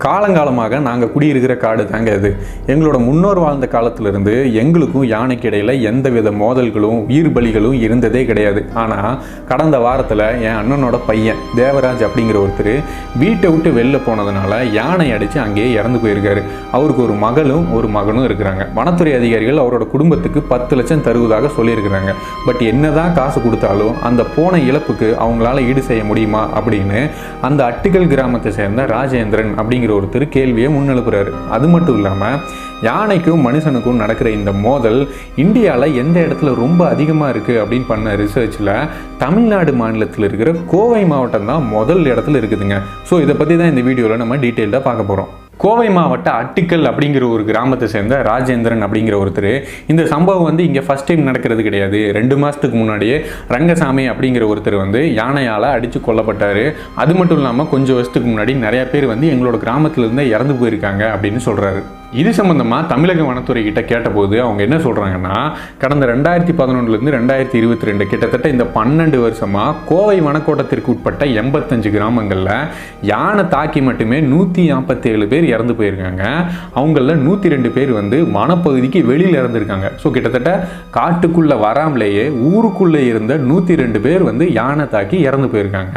காலங்காலமாக நாங்கள் குடியிருக்கிற காடு தாங்க இது. எங்களோட முன்னோர் வாழ்ந்த காலத்திலிருந்து எங்களுக்கும் யானைக்கு இடையில் எந்தவித மோதல்களும் உயிர் பலிகளும் இருந்ததே கிடையாது. ஆனால் கடந்த வாரத்தில் என் அண்ணனோட பையன் தேவராஜ் அப்படிங்கிற ஒருத்தர் வீட்டை விட்டு வெளில போனதுனால யானை அடித்து அங்கேயே இறந்து போயிருக்காரு. அவருக்கு ஒரு மகளும் ஒரு மகனும் இருக்கிறாங்க. வனத்துறை அதிகாரிகள் அவரோட குடும்பத்துக்கு 10 லட்சம் தருவதாக சொல்லியிருக்கிறாங்க. பட் என்னதான் காசு கொடுத்தாலும் அந்த போன இழப்புக்கு அவங்களால ஈடு செய்ய முடியுமா அப்படின்னு அந்த அட்டிக்கல் கிராமத்தை சேர்ந்த ராஜேந்திரன் அப்படிங்கிற ஒருத்தர் கேள்வியை முன்னெழுப்புறாரு. அது மட்டும் இல்லாமல் யானைக்கும் மனுஷனுக்கும் நடக்கிற இந்த மோதல் இந்தியாவில் எந்த இடத்துல ரொம்ப அதிகமாக இருக்குது அப்படின்னு பண்ண ரிசர்ச்சில் தமிழ்நாடு மாநிலத்தில் இருக்கிற கோவை மாவட்டம் தான் முதல் இடத்துல இருக்குதுங்க. ஸோ இதை பற்றி தான் இந்த வீடியோவில் நம்ம டீட்டெயில்டாக பார்க்க போகிறோம். கோவை மாவட்ட அட்டிக்கல் அப்படிங்கிற ஒரு கிராமத்தை சேர்ந்த ராஜேந்திரன் அப்படிங்கிற ஒருத்தர் இந்த சம்பவம் இங்கே ஃபர்ஸ்ட் டைம் நடக்கிறது கிடையாது. 2 மாதத்துக்கு முன்னாடியே ரங்கசாமி அப்படிங்கிற ஒருத்தர் யானையால் அடித்து கொல்லப்பட்டார். அது மட்டும் இல்லாமல் கொஞ்சம் வருஷத்துக்கு முன்னாடி நிறைய பேர் எங்களோட கிராமத்திலிருந்து இறந்து போயிருக்காங்க அப்படின்னு சொல்கிறாரு. இது சம்பந்தமாக தமிழக வனத்துறை கிட்ட கேட்டபோது அவங்க என்ன சொல்கிறாங்கன்னா, கடந்த 2011லேருந்து 2022 கிட்டத்தட்ட இந்த 12 வருஷமாக கோவை வனக்கோட்டத்திற்கு உட்பட்ட 85 கிராமங்களில் யானை தாக்கி மட்டுமே 147 பேர் இறந்து போயிருக்காங்க. அவங்களில் 102 பேர் வனப்பகுதிக்கு வெளியில் இறந்துருக்காங்க. ஸோ கிட்டத்தட்ட காட்டுக்குள்ளே வராமலேயே ஊருக்குள்ளே இருந்த 102 பேர் யானை தாக்கி இறந்து போயிருக்காங்க.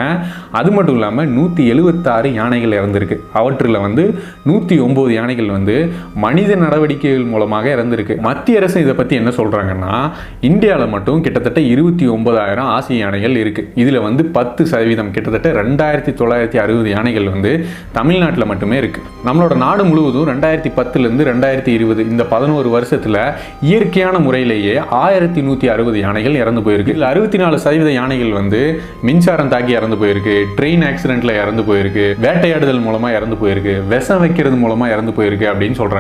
அது மட்டும் இல்லாமல் 176 யானைகள் இறந்துருக்கு. அவற்றில் 109 யானைகள் மனித நடவடிக்கைகள் மூலமாக இறந்திருக்கு. மத்திய அரசு இதை பற்றி என்ன சொல்கிறாங்கன்னா, இந்தியாவில் மட்டும் கிட்டத்தட்ட 29,000 ஆசிய யானைகள் இருக்குது. இதில் 10% கிட்டத்தட்ட 2,960 யானைகள் தமிழ்நாட்டில் மட்டுமே இருக்குது. நம்மளோட நாடு முழுவதும் 2010லேருந்து 2020 இந்த 11 வருஷத்தில் இயற்கையான முறையிலேயே 1,160 யானைகள் இறந்து போயிருக்கு. இதில் 64% யானைகள் மின்சாரம் தாக்கி இறந்து போயிருக்கு, ட்ரெயின் ஆக்சிடென்ட்ல இறந்து போயிருக்கு, வேட்டையாடுதல் மூலமாக இறந்து போயிருக்கு, விஷம் வைக்கிறது மூலமாக இறந்து போயிருக்கு அப்படின்னு சொல்கிறாங்க.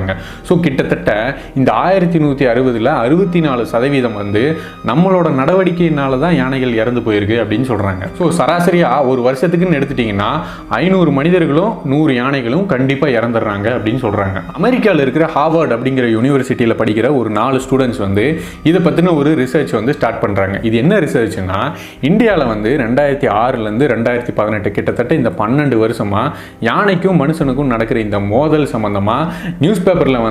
ஸோ கிட்டத்தட்ட இந்த 1,160ல் 64% நம்மளோட நடவடிக்கையினால தான் யானைகள் இறந்து போயிருக்கு அப்படின்னு சொல்கிறாங்க. ஸோ சராசரியாக ஒரு வருஷத்துக்குன்னு எடுத்துட்டிங்கன்னா 500 மனிதர்களும் 100 யானைகளும் கண்டிப்பாக இறந்துடுறாங்க அப்படின்னு சொல்கிறாங்க. அமெரிக்காவில் இருக்கிற ஹார்வர்ட் அப்படிங்கிற யூனிவர்சிட்டியில் படிக்கிற ஒரு 4 ஸ்டூடெண்ட்ஸ் இதை பற்றின ஒரு ரிசர்ச் ஸ்டார்ட் பண்ணுறாங்க. இது என்ன ரிசர்ச்னா, இந்தியாவில் 2006லேருந்து 2018 கிட்டத்தட்ட இந்த 12 வருஷமாக யானைக்கும் மனுஷனுக்கும் நடக்கிற இந்த மோதல் சம்பந்தமாக நியூஸ் பேப்பரில்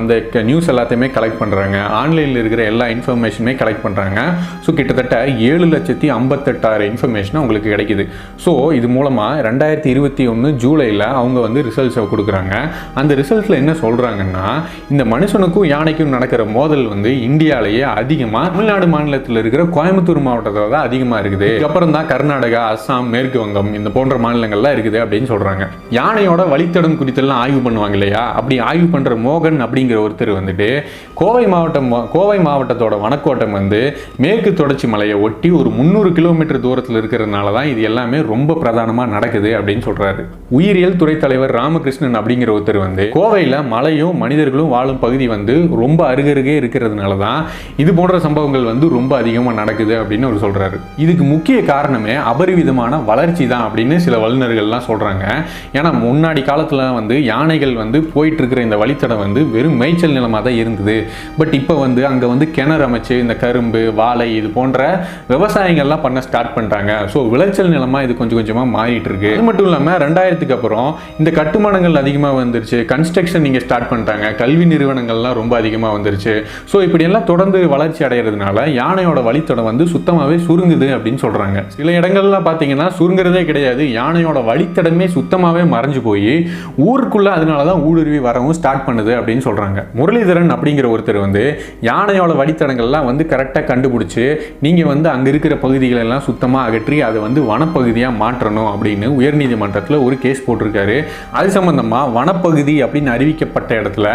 நியூஸ் எல்லாத்தையுமே கலெக்ட் பண்ணுறாங்க. ஆன்லைனில் இருக்கிற எல்லா இன்ஃபர்மேஷனுமே கலெக்ட் பண்ணுறாங்க. ஸோ கிட்டத்தட்ட 7,58,000 இன்ஃபர்மேஷன் அவங்களுக்கு கிடைக்குது. ஸோ இது மூலமாக 2021 ஜூலையில் அவங்க ரிசல்ட்ஸை கொடுக்குறாங்க. அந்த ரிசல்ட்ஸில் என்ன சொல்கிறாங்கன்னா, இந்த மனுஷனுக்கும் யானைக்கும் நடக்கிற மோதல் இந்தியாவிலேயே அதிகமாக தமிழ்நாடு மாநிலத்தில் இருக்கிற கோயம்புத்தூர் மாவட்டத்தில் தான் அதிகமாக இருக்குது. இதுக்கப்புறம் தான் கர்நாடகா, அஸ்ஸாம், மேற்கு வங்கம் இந்த போன்ற மாநிலங்கள்லாம் இருக்குது அப்படின்னு சொல்கிறாங்க. யானையோட வழித்தடம் குறித்தெல்லாம் ஆய்வு பண்ணுவாங்க இல்லையா, அப்படி ஆய்வு பண்ணுற மோகன் அப்படிங்கிற ஒருத்தர் கோவை மாவட்டத்தோட வனக்கோட்டம் மேற்கு தொடர்ச்சி மலையை ஒட்டி ஒரு 300 கிலோமீட்டர் தூரத்தில் இருக்கிறதுனால தான் இது எல்லாமே ரொம்ப பிரதானமாக நடக்குது அப்படின்னு சொல்றாரு. உயிரியல் துறை தலைவர் ராமகிருஷ்ணன் அப்படிங்கிற ஒருத்தர் கோவையில் மலையும் மனிதர்களும் வாழும் பகுதி ரொம்ப அருகருகே இருக்கிறதுனால தான் இது போன்ற சம்பவங்கள் ரொம்ப அதிகமாக நடக்குது அப்படின்னு அவர் சொல்றாரு. இதுக்கு முக்கிய காரணமே அபரிவிதமான வளர்ச்சி தான் அப்படின்னு சில வல்லுநர்கள்லாம் சொல்றாங்க. ஏன்னா முன்னாடி காலத்தில் யானைகள் போயிட்டு இருக்கிற இந்த வழித்தடம் வெறும் மேய்ச்சல் நிலமாக தான் இருந்தது. பட் இப்போ அங்கே கிணறு அமைச்சு இந்த கரும்பு, வாழை இது போன்ற விவசாயங்கள்லாம் பண்ண ஸ்டார்ட் பண்ணிட்டாங்க. ஸோ விளைச்சல் நிலமாக இது கொஞ்சம் கொஞ்சமாக மாறிட்டு இருக்கு. அது மட்டும் இல்லாமல் 2000க்கு அப்புறம் இந்த கட்டுமானங்கள் அதிகமாக வந்துருச்சு, கன்ஸ்ட்ரக்ஷன் நீங்கள் ஸ்டார்ட் பண்ணிட்டாங்க, கல்வி நிறுவனங்கள்லாம் ரொம்ப அதிகமாக வந்துருச்சு. ஸோ இப்படியெல்லாம் தொடர்ந்து வளர்ச்சி அடைகிறதுனால யானையோட வழித்தடம் சுத்தமாகவே சுருங்குது அப்படின்னு சொல்கிறாங்க. சில இடங்கள்லாம் பார்த்தீங்கன்னா சுருங்குறதே கிடையாது, யானையோட வழித்தடமே சுத்தமாகவே மறைஞ்சு போய் ஊருக்குள்ளே அதனால தான் ஊடுருவி வரவும் ஸ்டார்ட் பண்ணுது அப்படின்னு சொல்றாங்க. முரளிதரன் அப்படிங்கிற ஒருத்தர் யானையோட வழித்தடங்கள்லாம் கரெக்டாக கண்டுபிடிச்சு நீங்க அங்க இருக்கிற பகுதிகளை எல்லாம் சுத்தமாக அகற்றி அதை வனப்பகுதியாக மாற்றணும் அப்படின்னு உயர்நீதிமன்றத்தில் ஒரு கேஸ் போட்டிருக்காரு. அது சம்பந்தமா வனப்பகுதி அப்படின்னு அறிவிக்கப்பட்ட இடத்துல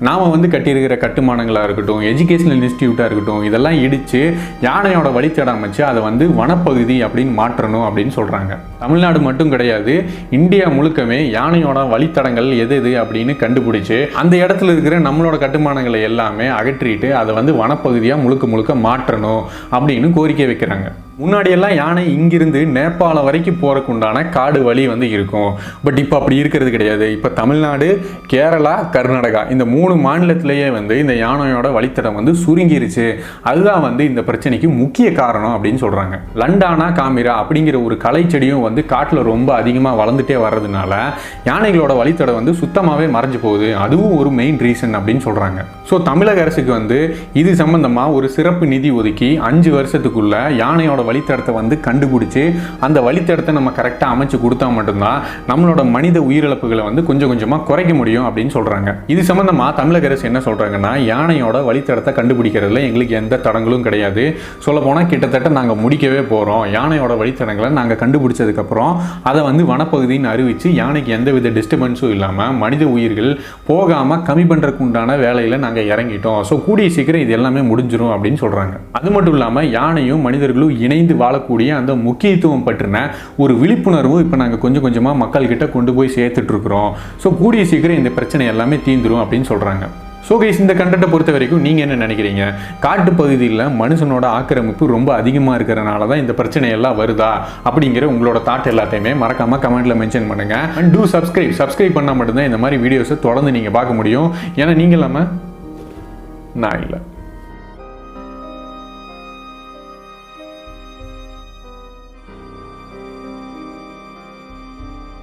நாம கட்டியிருக்கிற கட்டுமானங்களா இருக்கட்டும், எஜுகேஷனல் இன்ஸ்டிடியூட்டா இருக்கட்டும், இதெல்லாம் இடிச்சு யானையோட வழித்தடம் அமைச்சு அதை வனப்பகுதி அப்படின்னு மாற்றணும் அப்படின்னு சொல்றாங்க. தமிழ்நாடு மட்டும் கிடையாது, இந்தியா முழுக்கமே யானையோட வழித்தடங்கள் எது எது அப்படின்னு கண்டுபிடிச்சு அந்த இடத்துல இருக்கிற நம்மளோட கட்டுமானங்களை எல்லாமே அகற்றிட்டு அதை வனப்பகுதியாக முழுக்க முழுக்க மாற்றணும் அப்படின்னு கோரிக்கை வைக்கிறாங்க. முன்னாடியெல்லாம் யானை இங்கிருந்து நேபாளம் வரைக்கும் போகிறக்கு உண்டான காடு வழி வந்து இருக்கும். பட் இப்போ அப்படி இருக்கிறது கிடையாது. இப்போ தமிழ்நாடு, கேரளா, கர்நாடகா இந்த 3 மாநிலத்திலேயே வந்து இந்த யானையோட வழித்தடம் வந்து சுருங்கிருச்சு. அதுதான் வந்து இந்த பிரச்சனைக்கு முக்கிய காரணம் அப்படின்னு சொல்கிறாங்க. லண்டானா காமிரா அப்படிங்கிற ஒரு கலை செடியும் வந்து காட்டில் ரொம்ப அதிகமாக வளர்ந்துட்டே வர்றதுனால யானைகளோட வழித்தடம் வந்து சுத்தமாகவே மறைஞ்சு போகுது. அதுவும் ஒரு மெயின் ரீசன் அப்படின்னு சொல்கிறாங்க. ஸோ தமிழக அரசுக்கு வந்து இது சம்பந்தமாக ஒரு சிறப்பு நிதி ஒதுக்கி 5 வருஷத்துக்குள்ள யானையோட வழித்தடத்தை வந்து கண்டுபிடிச்சு அந்த வழித்தடத்தை நம்ம கரெக்டாக அமைச்சு கொடுத்தா மட்டும்தான் நம்மளோட மனித உயிரிழப்புகளை வந்து கொஞ்சம் கொஞ்சமாக குறைக்க முடியும் அப்படின்னு சொல்கிறாங்க. இது சம்பந்தமாக தமிழக அரசு என்ன சொல்கிறாங்கன்னா, யானையோட வழித்தடத்தை கண்டுபிடிக்கிறதுல எங்களுக்கு எந்த தடங்களும் கிடையாது. சொல்லப்போனால் கிட்டத்தட்ட நாங்கள் முடிக்கவே போகிறோம். யானையோட வழித்தடங்களை நாங்கள் கண்டுபிடிச்சதுக்கப்புறம் அதை வந்து வனப்பகுதின்னு அறிவித்து யானைக்கு எந்தவித டிஸ்டர்பன்ஸும் இல்லாமல் மனித உயிர்கள் போகாமல் கம்மி பண்ணுறதுக்கு உண்டான வேலையில் நாங்கள் இறங்கிட்டோம். ஸோ கூடிய சீக்கிரம் இது எல்லாமே முடிஞ்சிடும் அப்படின்னு சொல்கிறாங்க. அது மட்டும் இல்லாமல் யானையும் மனிதர்களும் இணைந்து வாழக்கூடிய அந்த முக்கியத்துவம் பற்றின ஒரு விழிப்புணர்வு இப்போ நாங்கள் கொஞ்சம் கொஞ்சமாக மக்கள்கிட்ட கொண்டு போய் சேர்த்துட்டு இருக்கிறோம். ஸோ கூடிய சீக்கிரம் இந்த பிரச்சனை எல்லாமே தீந்துரும் அப்படின்னு சொல்கிறாங்க. ஸோ கைஸ், இந்த கண்டென்ட்டை பொறுத்த வரைக்கும் நீங்கள் என்ன நினைக்கிறீங்க? காட்டு பகுதியில் மனுஷனோட ஆக்கிரமிப்பு ரொம்ப அதிகமாக இருக்கிறனால தான் இந்த பிரச்சனை எல்லாம் வருதா அப்படிங்கிற உங்களோட தாட் எல்லாத்தையுமே மறக்காமல் கமெண்ட்டில் மென்ஷன் பண்ணுங்கள். அண்ட் டூ சப்ஸ்கிரைப் பண்ணால் மட்டும்தான் இந்த மாதிரி வீடியோஸை தொடர்ந்து நீங்கள் பார்க்க முடியும். ஏன்னா நீங்கள் இல்லாமல் நான் இல்லை.